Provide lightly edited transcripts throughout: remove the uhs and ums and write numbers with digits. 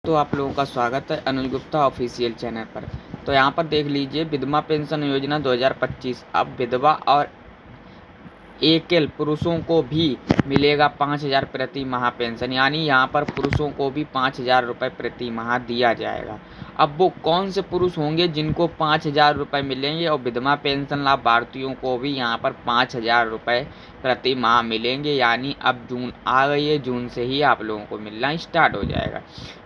तो आप लोगों का स्वागत है अनुज गुप्ता ऑफिशियल चैनल पर। तो यहाँ पर देख लीजिए विधवा पेंशन योजना 2025। अब विधवा और एकल पुरुषों को भी मिलेगा 5,000 प्रति माह पेंशन, यानी यहाँ पर पुरुषों को भी 5,000 रुपये प्रति माह दिया जाएगा। अब वो कौन से पुरुष होंगे जिनको 5,000 रुपये मिलेंगे, और विधवा पेंशन लाभार्थियों को भी यहाँ पर 5,000 रुपये प्रति माह मिलेंगे, यानी अब जून आ गई है, जून से ही आप लोगों को मिलना स्टार्ट हो जाएगा।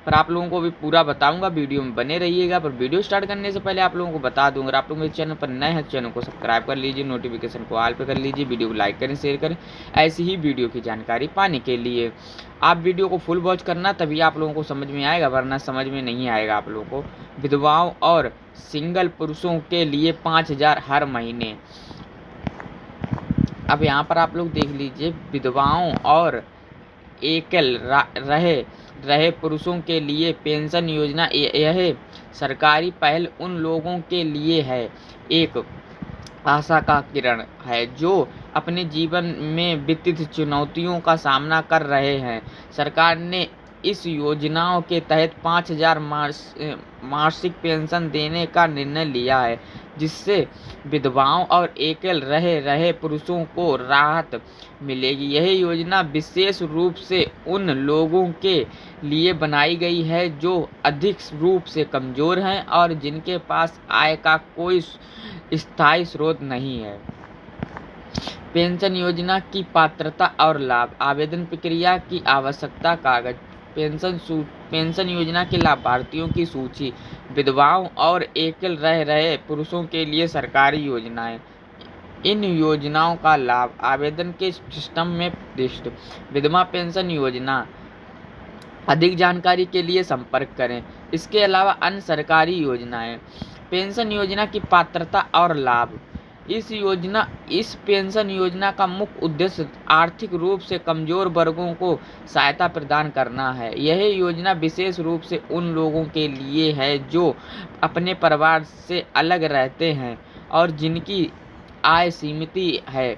पर आप लोगों को भी पूरा बताऊंगा, वीडियो में बने रहिएगा। पर वीडियो स्टार्ट करने से पहले आप लोगों को बता दूंगा, आप लोग मेरे चैनल पर नए हैं, चैनल को सब्सक्राइब कर लीजिए, नोटिफिकेशन को ऑल पे कर लीजिए, वीडियो को लाइक करें, शेयर करें। ऐसी ही वीडियो की जानकारी पाने के लिए आप वीडियो को फुल वॉच करना, तभी आप लोगों को समझ में आएगा, वरना समझ में नहीं आएगा आप लोगों को। विधवाओं और सिंगल पुरुषों के लिए 5,000 हर महीने। अब यहाँ पर आप लोग देख लीजिए, विधवाओं और एकल रहे पुरुषों के लिए पेंशन योजना यह सरकारी पहल उन लोगों के लिए है, एक आशा का किरण है जो अपने जीवन में विविध चुनौतियों का सामना कर रहे हैं। सरकार ने इस योजनाओं के तहत 5,000 मासिक पेंशन देने का निर्णय लिया है, जिससे विधवाओं और एकल रहे पुरुषों को राहत मिलेगी। यह योजना विशेष रूप से उन लोगों के लिए बनाई गई है जो अधिक रूप से कमज़ोर हैं और जिनके पास आय का कोई स्थायी स्रोत नहीं है। पेंशन योजना की पात्रता और लाभ। आवेदन प्रक्रिया की आवश्यकता। कागज। पेंशन योजना के लाभार्थियों की सूची। विधवाओं और एकल रहे पुरुषों के लिए सरकारी योजनाएं। इन योजनाओं का लाभ। आवेदन के सिस्टम में प्रविष्ट। विधवा पेंशन योजना, अधिक जानकारी के लिए संपर्क करें। इसके अलावा अन्य सरकारी योजनाएं। पेंशन योजना की पात्रता और लाभ। इस पेंशन योजना का मुख्य उद्देश्य आर्थिक रूप से कमजोर वर्गों को सहायता प्रदान करना है। यह योजना विशेष रूप से उन लोगों के लिए है जो अपने परिवार से अलग रहते हैं और जिनकी आय सीमित है।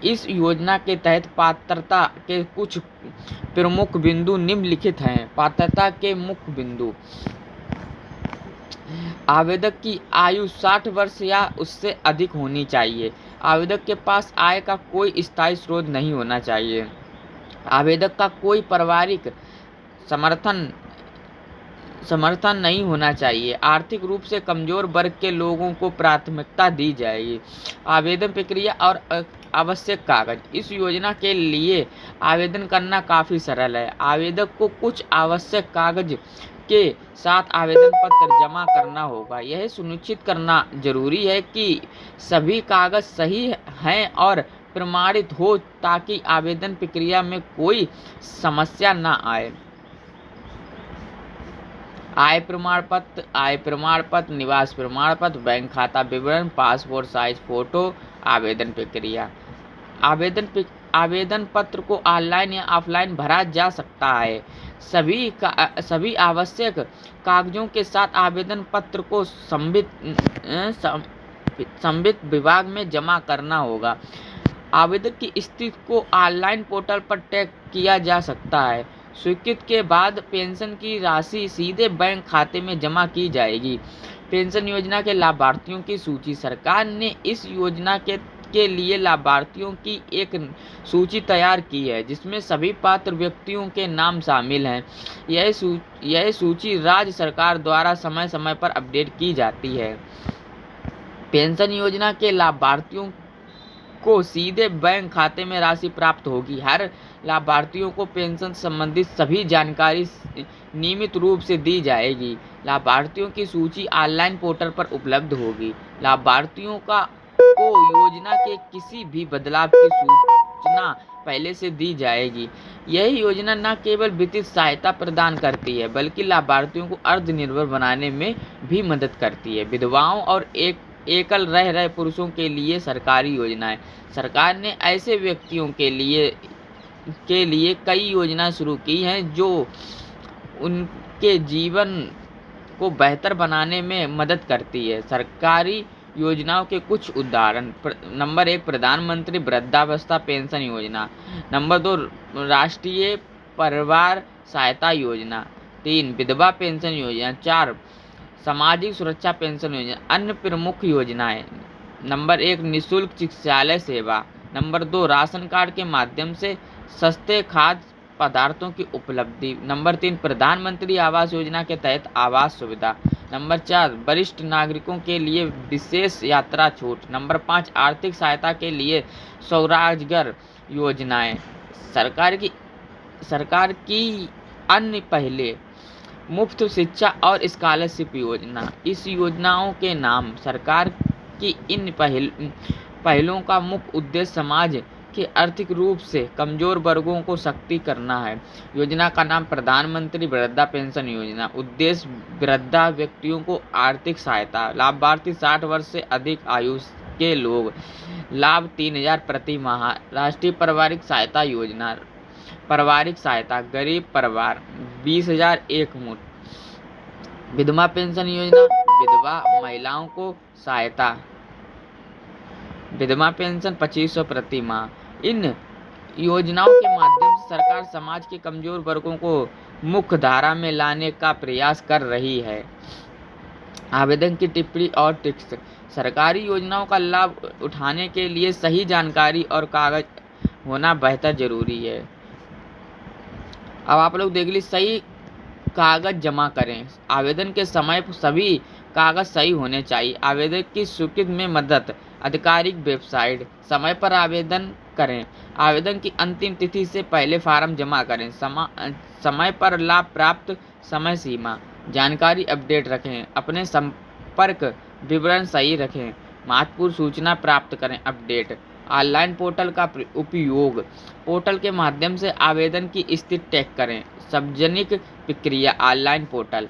इस योजना के तहत पात्रता के कुछ प्रमुख बिंदु निम्नलिखित हैं। पात्रता के मुख्य बिंदु। आवेदक की आयु 60 वर्ष या उससे अधिक होनी चाहिए। आवेदक के पास आय का कोई स्थायी स्रोत नहीं होना चाहिए। आवेदक का कोई पारिवारिक समर्थन नहीं होना चाहिए। आर्थिक रूप से कमजोर वर्ग के लोगों को प्राथमिकता दी जाएगी। आवेदन प्रक्रिया और आवश्यक कागज। इस योजना के लिए आवेदन करना काफ़ी सरल है। आवेदक को कुछ आवश्यक कागज के साथ आवेदन पत्र जमा करना होगा। यह सुनिश्चित करना जरूरी है कि सभी कागज सही हैं और प्रमाणित हो, ताकि आवेदन प्रक्रिया में कोई समस्या न आए। आय प्रमाण पत्र, निवास प्रमाण पत्र, बैंक खाता विवरण, पासपोर्ट साइज फोटो। आवेदन प्रक्रिया। आवेदन पत्र को ऑनलाइन या ऑफलाइन भरा जा सकता है। सभी आवश्यक कागजों के साथ आवेदन पत्र को संबंधित विभाग में जमा करना होगा। आवेदन की स्थिति को ऑनलाइन पोर्टल पर ट्रैक किया जा सकता है। स्वीकृति के बाद पेंशन की राशि सीधे बैंक खाते में जमा की जाएगी। पेंशन योजना के लाभार्थियों की सूची। सरकार ने इस योजना के लिए लाभार्थियों की एक सूची तैयार की है, जिसमें सभी पात्र व्यक्तियों के नाम शामिल हैं। यह सूची राज्य सरकार द्वारा समय समय पर अपडेट की जाती है। पेंशन योजना के लाभार्थियों को सीधे बैंक खाते में राशि प्राप्त होगी। हर लाभार्थियों को पेंशन संबंधित सभी जानकारी नियमित रूप से दी जाएगी। लाभार्थियों की सूची ऑनलाइन पोर्टल पर उपलब्ध होगी। लाभार्थियों को योजना के किसी भी बदलाव की सूचना पहले से दी जाएगी। यह योजना न केवल वित्तीय सहायता प्रदान करती है, बल्कि लाभार्थियों को आत्मनिर्भर बनाने में भी मदद करती है। विधवाओं और एकल रहे पुरुषों के लिए सरकारी योजनाएं। सरकार ने ऐसे व्यक्तियों के लिए कई योजनाएं शुरू की हैं जो उनके जीवन को बेहतर बनाने में मदद करती है। सरकारी योजनाओं के कुछ उदाहरण। नंबर 1, प्रधानमंत्री वृद्धावस्था पेंशन योजना। नंबर 2, राष्ट्रीय परिवार सहायता योजना। 3 विधवा पेंशन योजना। 4 सामाजिक सुरक्षा पेंशन योजना। अन्य प्रमुख योजनाएं। नंबर 1 निःशुल्क चिकित्सालय सेवा। नंबर 2 राशन कार्ड के माध्यम से सस्ते खाद्य पदार्थों की उपलब्धि। नंबर 3 प्रधानमंत्री आवास योजना के तहत आवास सुविधा। नंबर 4 वरिष्ठ नागरिकों के लिए विशेष यात्रा छूट। नंबर 5 आर्थिक सहायता के लिए स्वरोजगार योजनाएं। सरकार की अन्य पहले मुफ्त शिक्षा और स्कॉलरशिप योजना। इस योजनाओं के नाम सरकार की इन पहलों का मुख्य उद्देश्य समाज के आर्थिक रूप से कमजोर वर्गों को सशक्त करना है। योजना का नाम प्रधानमंत्री वृद्धा पेंशन योजना। उद्देश्य वृद्धा व्यक्तियों को आर्थिक सहायता। लाभार्थी 60 वर्ष से अधिक आयु के लोग। लाभ 3000 प्रति माह। राष्ट्रीय पारिवारिक सहायता योजना। पारिवारिक सहायता गरीब परिवार 20,000 एक मुश्त। विधवा पेंशन योजना विधवा महिलाओं को सहायता। विधवा पेंशन 2500 प्रति माह। इन योजनाओं के माध्यम से सरकार समाज के कमजोर वर्गों को मुख्य धारा में लाने का प्रयास कर रही है। आवेदन की टिप्पणी और टिप्स। सरकारी योजनाओं का लाभ उठाने के लिए सही जानकारी और कागज होना बेहद जरूरी है। अब आप लोग देख लीजिए, सही कागज जमा करें। आवेदन के समय सभी कागज सही होने चाहिए। आवेदन की स्वीकृति में मदद। आधिकारिक वेबसाइट। समय पर आवेदन करें। आवेदन की अंतिम तिथि से पहले फॉर्म जमा करें। समय पर लाभ प्राप्त। समय सीमा। जानकारी अपडेट रखें। अपने संपर्क विवरण सही रखें। महत्वपूर्ण सूचना प्राप्त करें। अपडेट। ऑनलाइन पोर्टल का उपयोग। पोर्टल के माध्यम से आवेदन की स्थिति ट्रैक करें। सार्वजनिक प्रक्रिया ऑनलाइन पोर्टल।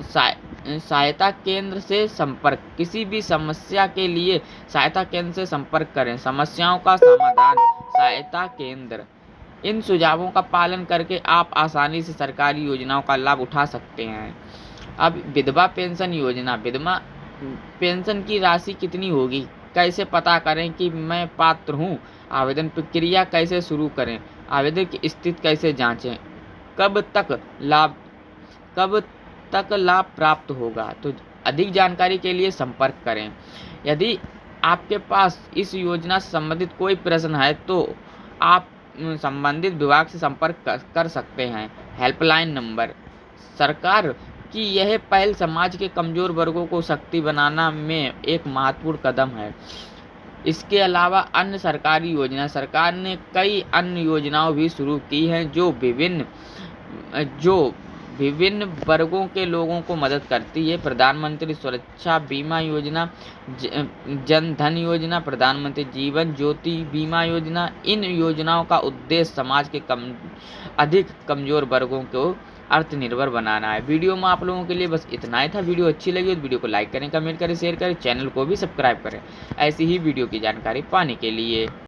सहायता केंद्र से संपर्क। किसी भी समस्या के लिए सहायता केंद्र से संपर्क करें। समस्याओं का समाधान सहायता केंद्र। इन सुझावों का पालन करके आप आसानी से सरकारी योजनाओं का लाभ उठा सकते हैं। अब विधवा पेंशन योजना। विधवा पेंशन की राशि कितनी होगी, कैसे पता करें कि मैं पात्र हूँ। आवेदन प्रक्रिया कैसे शुरू करें। आवेदन की स्थिति कैसे जांचें। कब तक लाभ प्राप्त होगा। तो अधिक जानकारी के लिए संपर्क करें। यदि आपके पास इस योजना से संबंधित कोई प्रश्न है तो आप संबंधित विभाग से संपर्क कर सकते हैं। Helpline number. सरकार की यह पहल समाज के कमजोर वर्गों को शक्ति बनाना में एक महत्वपूर्ण कदम है। इसके अलावा अन्य सरकारी योजना, सरकार ने कई अन्य योजनाएं भी शुरू की हैं जो विभिन्न वर्गों के लोगों को मदद करती है। प्रधानमंत्री सुरक्षा बीमा योजना, जन धन योजना, प्रधानमंत्री जीवन ज्योति बीमा योजना। इन योजनाओं का उद्देश्य समाज के अधिक कमजोर वर्गों को आत्मनिर्भर बनाना है। वीडियो में आप लोगों के लिए बस इतना ही था। वीडियो अच्छी लगी तो वीडियो को लाइक करें, कमेंट करें, शेयर करें, चैनल को भी सब्सक्राइब करें ऐसी ही वीडियो की जानकारी पाने के लिए।